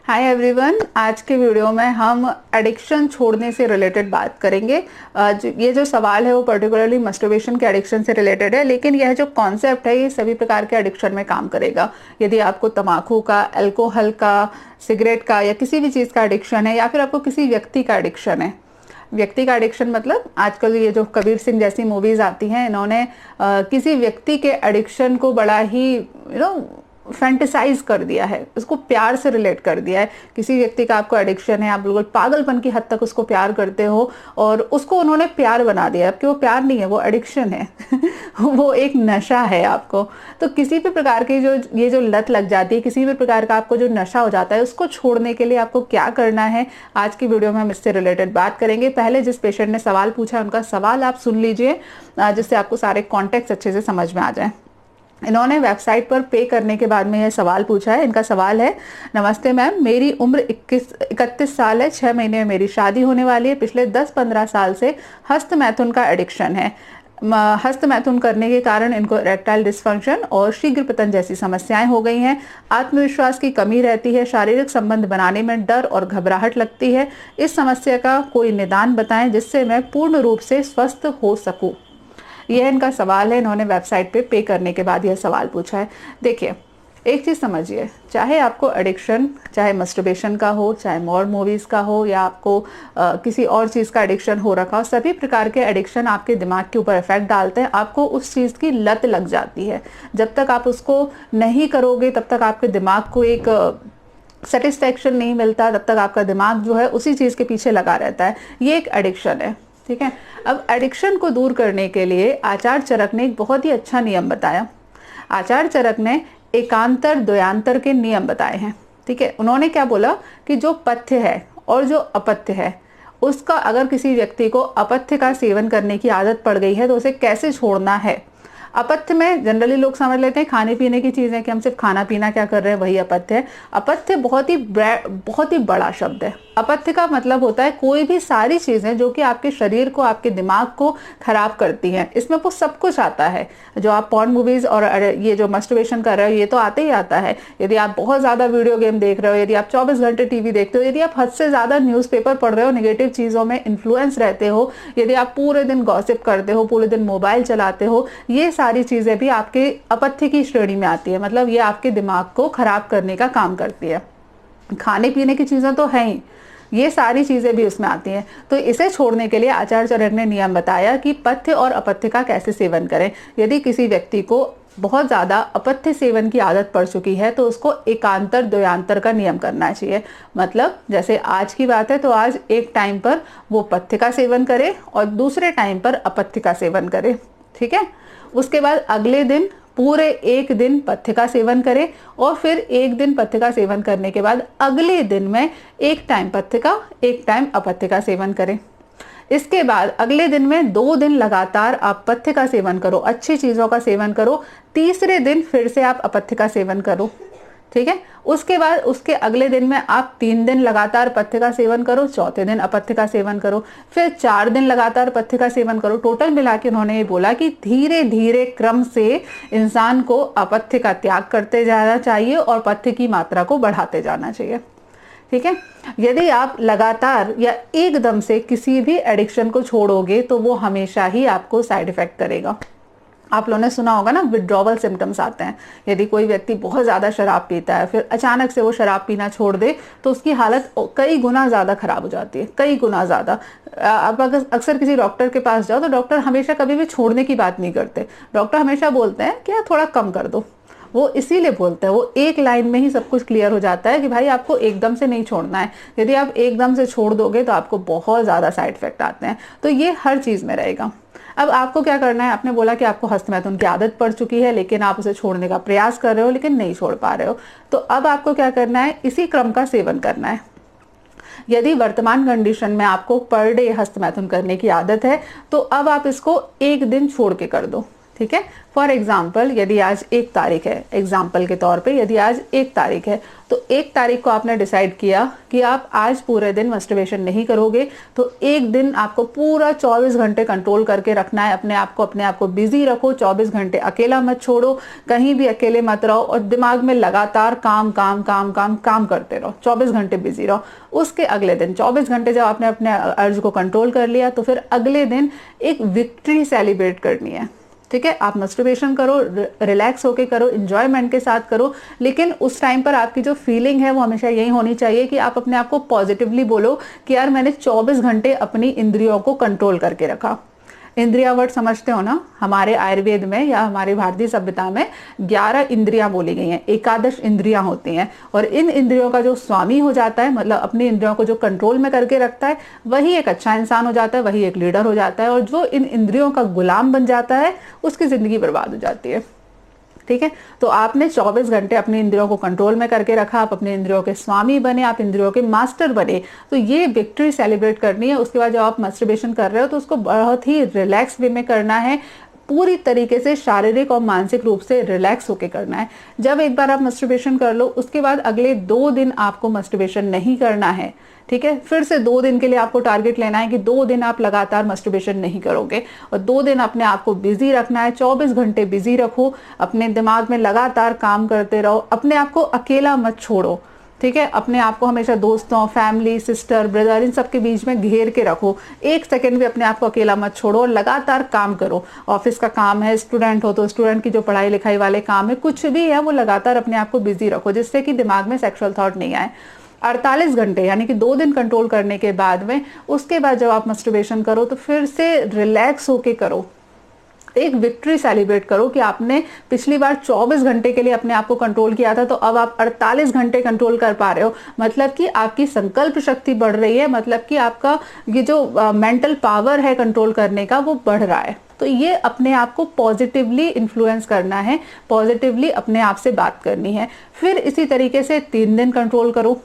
Hi everyone, आज के video में हम एडिक्शन छोड़ने से रिलेटेड बात करेंगे। ये जो सवाल है वो पर्टिकुलरली मस्टरबेशन के एडिक्शन से रिलेटेड है, लेकिन यह जो कॉन्सेप्ट है ये सभी प्रकार के एडिक्शन में काम करेगा। यदि आपको तंबाकू का, अल्कोहल का, सिगरेट का या किसी भी चीज़ का एडिक्शन है, या फिर आपको किसी व्यक्ति का एडिक्शन है। व्यक्ति का एडिक्शन मतलब आजकल ये जो कबीर सिंह जैसी मूवीज आती हैं, इन्होंने किसी व्यक्ति के एडिक्शन को बड़ा ही फैंटिसाइज कर दिया है, उसको प्यार से रिलेट कर दिया है। किसी व्यक्ति का आपको एडिक्शन है, आप बिल्कुल पागलपन की हद तक उसको प्यार करते हो और उसको उन्होंने प्यार बना दिया, कि वो प्यार नहीं है, वो एडिक्शन है वो एक नशा है आपको। तो किसी भी प्रकार की ये जो लत लग जाती है, किसी भी प्रकार का आपको जो नशा हो जाता है, उसको छोड़ने के लिए आपको क्या करना है, आज की वीडियो में हम इससे रिलेटेड बात करेंगे। पहले जिस पेशेंट ने सवाल पूछा उनका सवाल आप सुन लीजिए, जिससे आपको सारे कॉन्टेक्स्ट अच्छे से समझ में आ जाए। इन्होंने वेबसाइट पर पे करने के बाद में यह सवाल पूछा है। इनका सवाल है, नमस्ते मैम, मेरी उम्र 31 साल है, 6 महीने में मेरी शादी होने वाली है। पिछले 10-15 साल से हस्त मैथुन का एडिक्शन है। हस्त मैथुन करने के कारण इनको इरेक्टाइल डिस्फंक्शन और शीघ्र पतन जैसी समस्याएं हो गई हैं। आत्मविश्वास की कमी रहती है, शारीरिक संबंध बनाने में डर और घबराहट लगती है। इस समस्या का कोई निदान बताएं जिससे मैं पूर्ण रूप से स्वस्थ हो सकूं। यह इनका सवाल है। इन्होंने वेबसाइट पे करने के बाद यह सवाल पूछा है। देखिए, एक चीज़ समझिए, चाहे आपको एडिक्शन, चाहे मस्टरबेशन का हो, चाहे मोर मूवीज़ का हो, या आपको किसी और चीज़ का एडिक्शन हो रखा हो, सभी प्रकार के एडिक्शन आपके दिमाग के ऊपर इफेक्ट डालते हैं। आपको उस चीज़ की लत लग जाती है। जब तक आप उसको नहीं करोगे तब तक आपके दिमाग को एक सेटिस्फैक्शन नहीं मिलता, तब तक आपका दिमाग जो है उसी चीज़ के पीछे लगा रहता है। ये एक एडिक्शन है, ठीक है। अब एडिक्शन को दूर करने के लिए आचार्य चरक ने एक बहुत ही अच्छा नियम बताया। आचार्य चरक ने एकांतर द्वयांतर के नियम बताए हैं, ठीक है। उन्होंने क्या बोला कि जो पथ्य है और जो अपथ्य है, उसका अगर किसी व्यक्ति को अपथ्य का सेवन करने की आदत पड़ गई है तो उसे कैसे छोड़ना है। अपथ्य में जनरली लोग समझ लेते हैं खाने पीने की चीज़ें, कि हम सिर्फ खाना पीना क्या कर रहे हैं वही अपथ्य है। अपथ्य बहुत ही बड़ा शब्द है। अपथ्य का मतलब होता है कोई भी सारी चीज़ें जो कि आपके शरीर को, आपके दिमाग को खराब करती हैं। इसमें वो सब कुछ आता है। जो आप पॉर्न मूवीज़ और ये जो मस्टरबेशन कर रहे हो, ये तो आते ही आता है। यदि आप बहुत ज़्यादा वीडियो गेम देख रहे हो, यदि आप 24 घंटे टीवी देखते हो, यदि आप हद से ज़्यादा न्यूज़पेपर पढ़ रहे हो, नेगेटिव चीज़ों में इन्फ्लुएंस रहते हो, यदि आप पूरे दिन गॉसिप करते हो, पूरे दिन मोबाइल चलाते हो, ये सारी चीज़ें भी आपके अपथ्य की श्रेणी में आती है। मतलब ये आपके दिमाग को खराब करने का काम करती है। खाने पीने की चीज़ें तो हैं ही, ये सारी चीज़ें भी उसमें आती हैं। तो इसे छोड़ने के लिए आचार्य चरक ने नियम बताया कि पथ्य और अपथ्य का कैसे सेवन करें। यदि किसी व्यक्ति को बहुत ज़्यादा अपथ्य सेवन की आदत पड़ चुकी है तो उसको एकांतर द्वयांतर का नियम करना चाहिए। मतलब जैसे आज की बात है तो आज एक टाइम पर वो पथ्य का सेवन करे और दूसरे टाइम पर अपथ्य का सेवन करे, ठीक है। उसके बाद अगले दिन पूरे एक दिन पथ्य का सेवन करें और फिर एक दिन पथ्य का सेवन करने के बाद अगले दिन में एक टाइम पथ्य का, एक टाइम अपथ्य का सेवन करें। इसके बाद अगले दिन में 2 दिन लगातार आप पथ्य का सेवन करो, अच्छी चीज़ों का सेवन करो। तीसरे दिन फिर से आप अपथ्य का सेवन करो, ठीक है। उसके बाद उसके अगले दिन में आप 3 दिन लगातार पथ्य का सेवन करो, चौथे दिन अपथ्य का सेवन करो, फिर 4 दिन लगातार पथ्य का सेवन करो। टोटल मिला के उन्होंने ये बोला कि धीरे धीरे क्रम से इंसान को अपथ्य का त्याग करते जाना चाहिए और पथ्य की मात्रा को बढ़ाते जाना चाहिए, ठीक है। यदि आप लगातार या एकदम से किसी भी एडिक्शन को छोड़ोगे तो वो हमेशा ही आपको साइड इफेक्ट करेगा। आप लोगों ने सुना होगा ना, विड्रॉवल सिम्टम्स आते हैं। यदि कोई व्यक्ति बहुत ज़्यादा शराब पीता है, फिर अचानक से वो शराब पीना छोड़ दे तो उसकी हालत कई गुना ज़्यादा खराब हो जाती है, कई गुना ज़्यादा। आप अगर अक्सर किसी डॉक्टर के पास जाओ तो डॉक्टर हमेशा कभी भी छोड़ने की बात नहीं करते। डॉक्टर हमेशा बोलते हैं कि थोड़ा कम कर दो। वो इसीलिए बोलते हैं, वो एक लाइन में ही सब कुछ क्लियर हो जाता है कि भाई आपको एकदम से नहीं छोड़ना है। यदि आप एकदम से छोड़ दोगे तो आपको बहुत ज़्यादा साइड इफेक्ट आते हैं। तो ये हर चीज़ में रहेगा। अब आपको क्या करना है, आपने बोला कि आपको हस्त मैथुन की आदत पड़ चुकी है, लेकिन आप उसे छोड़ने का प्रयास कर रहे हो लेकिन नहीं छोड़ पा रहे हो। तो अब आपको क्या करना है, इसी क्रम का सेवन करना है। यदि वर्तमान कंडीशन में आपको पर डे हस्त मैथुन करने की आदत है तो अब आप इसको एक दिन छोड़ के कर दो, ठीक है। फॉर एग्जाम्पल यदि आज 1 तारीख है, एग्जाम्पल के तौर पे यदि आज 1 तारीख है, तो 1 तारीख को आपने डिसाइड किया कि आप आज पूरे दिन मस्टरबेशन नहीं करोगे, तो एक दिन आपको पूरा 24 घंटे कंट्रोल करके रखना है। अपने आप को बिजी रखो, 24 घंटे अकेला मत छोड़ो, कहीं भी अकेले मत रहो और दिमाग में लगातार काम काम काम काम काम करते रहो, 24 घंटे बिजी रहो। उसके अगले दिन 24 घंटे जब आपने अपने अर्ज को कंट्रोल कर लिया, तो फिर अगले दिन एक विक्ट्री सेलिब्रेट करनी है। ठीक है, आप मस्टरबेशन करो, रिलैक्स होके करो, इंजॉयमेंट के साथ करो, लेकिन उस टाइम पर आपकी जो फीलिंग है वो हमेशा यही होनी चाहिए कि आप अपने आप को पॉजिटिवली बोलो कि यार मैंने 24 घंटे अपनी इंद्रियों को कंट्रोल करके रखा। इंद्रिया वर्ड समझते हो ना, हमारे आयुर्वेद में या हमारी भारतीय सभ्यता में 11 इंद्रियां बोली गई हैं, 11 इंद्रियां होती हैं, और इन इंद्रियों का जो स्वामी हो जाता है, मतलब अपनी इंद्रियों को जो कंट्रोल में करके रखता है, वही एक अच्छा इंसान हो जाता है, वही एक लीडर हो जाता है। और जो इन इंद्रियों का गुलाम बन जाता है, उसकी जिंदगी बर्बाद हो जाती है। ठीक है, तो आपने 24 घंटे अपनी इंद्रियों को कंट्रोल में करके रखा, आप अपने इंद्रियों के स्वामी बने, आप इंद्रियों के मास्टर बने, तो ये विक्ट्री सेलिब्रेट करनी है। उसके बाद जब आप मस्टरबेशन कर रहे हो तो उसको बहुत ही रिलैक्स वे में करना है, पूरी तरीके से शारीरिक और मानसिक रूप से रिलैक्स होकर करना है। जब एक बार आप मस्टरबेशन कर लो, उसके बाद अगले 2 दिन आपको मस्टरबेशन नहीं करना है। ठीक है, फिर से 2 दिन के लिए आपको टारगेट लेना है कि 2 दिन आप लगातार मस्टरबेशन नहीं करोगे, और 2 दिन अपने आप को बिजी रखना है, 24 घंटे बिजी रखो, अपने दिमाग में लगातार काम करते रहो, अपने आप को अकेला मत छोड़ो। ठीक है, अपने आप को हमेशा दोस्तों, फैमिली, सिस्टर, ब्रदर, इन सब के बीच में घेर के रखो। 1 सेकंड भी अपने आप को अकेला मत छोड़ो और लगातार काम करो। ऑफिस का काम है, स्टूडेंट हो तो स्टूडेंट की जो पढ़ाई लिखाई वाले काम है, कुछ भी है, वो लगातार अपने आप को बिजी रखो, जिससे कि दिमाग में सेक्सुअल थॉट नहीं आए। 48 घंटे यानी कि 2 दिन कंट्रोल करने के बाद में, उसके बाद जब आप मस्टरबेशन करो तो फिर से रिलैक्स होके करो, एक विक्ट्री सेलिब्रेट करो कि आपने पिछली बार 24 घंटे के लिए अपने आप को कंट्रोल किया था, तो अब आप 48 घंटे कंट्रोल कर पा रहे हो। मतलब कि आपकी संकल्प शक्ति बढ़ रही है, मतलब कि आपका ये जो मेंटल पावर है कंट्रोल करने का, वो बढ़ रहा है। तो ये अपने आप को पॉजिटिवली इन्फ्लुएंस करना है, पॉजिटिवली अपने आप से बात करनी है। फिर इसी तरीके से 3 दिन कंट्रोल करो,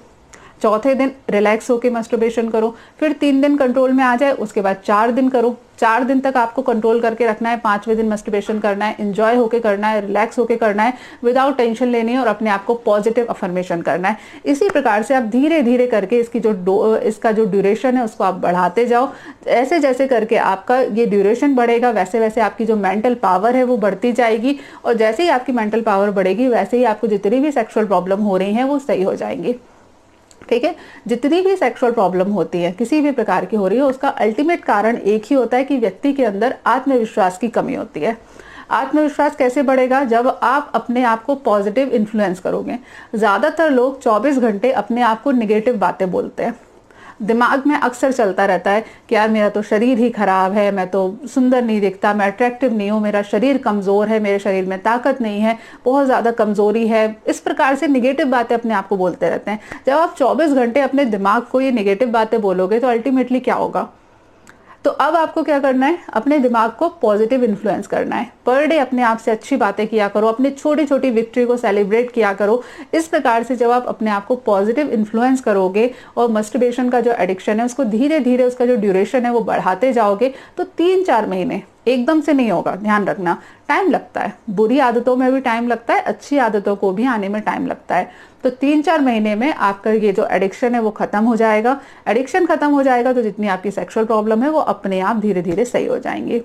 चौथे दिन रिलैक्स होके मस्टरबेशन करो, फिर 3 दिन कंट्रोल में आ जाए, उसके बाद 4 दिन करो। 4 दिन तक आपको कंट्रोल करके रखना है, 5वें दिन मस्टरबेशन करना है, एंजॉय होके करना है, रिलैक्स होके करना है, विदाउट टेंशन लेनी है, और अपने आप को पॉजिटिव अफर्मेशन करना है। इसी प्रकार से आप धीरे धीरे करके इसका जो ड्यूरेशन है उसको आप बढ़ाते जाओ। ऐसे जैसे करके आपका ये ड्यूरेशन बढ़ेगा, वैसे वैसे आपकी जो मेंटल पावर है वो बढ़ती जाएगी, और जैसे ही आपकी मेंटल पावर बढ़ेगी, वैसे ही आपको जितनी भी सेक्सुअल प्रॉब्लम हो रही है वो सही हो जाएंगी। ठीक है, जितनी भी सेक्सुअल प्रॉब्लम होती है, किसी भी प्रकार की हो रही है, उसका अल्टीमेट कारण एक ही होता है कि व्यक्ति के अंदर आत्मविश्वास की कमी होती है। आत्मविश्वास कैसे बढ़ेगा? जब आप अपने आप को पॉजिटिव इन्फ्लुएंस करोगे। ज्यादातर लोग 24 घंटे अपने आप को निगेटिव बातें बोलते हैं, दिमाग में अक्सर चलता रहता है कि यार मेरा तो शरीर ही खराब है, मैं तो सुंदर नहीं दिखता, मैं अट्रैक्टिव नहीं हूँ, मेरा शरीर कमजोर है, मेरे शरीर में ताकत नहीं है, बहुत ज्यादा कमजोरी है। इस प्रकार से निगेटिव बातें अपने आप को बोलते रहते हैं। जब आप 24 घंटे अपने दिमाग को ये निगेटिव बातें बोलोगे तो अल्टीमेटली क्या होगा? तो अब आपको क्या करना है? अपने दिमाग को पॉजिटिव इन्फ्लुएंस करना है। पर डे अपने आप से अच्छी बातें किया करो, अपनी छोटी छोटी विक्ट्री को सेलिब्रेट किया करो। इस प्रकार से जब आप अपने आप को पॉजिटिव इन्फ्लुएंस करोगे और मस्टरबेशन का जो एडिक्शन है उसको धीरे धीरे उसका जो ड्यूरेशन है वो बढ़ाते जाओगे, तो 3-4 महीने, एकदम से नहीं होगा, ध्यान रखना, टाइम लगता है। बुरी आदतों में भी टाइम लगता है, अच्छी आदतों को भी आने में टाइम लगता है। तो 3-4 महीने में आपका ये जो एडिक्शन है वो खत्म हो जाएगा। एडिक्शन खत्म हो जाएगा तो जितनी आपकी सेक्सुअल प्रॉब्लम है वो अपने आप धीरे धीरे सही हो जाएंगी।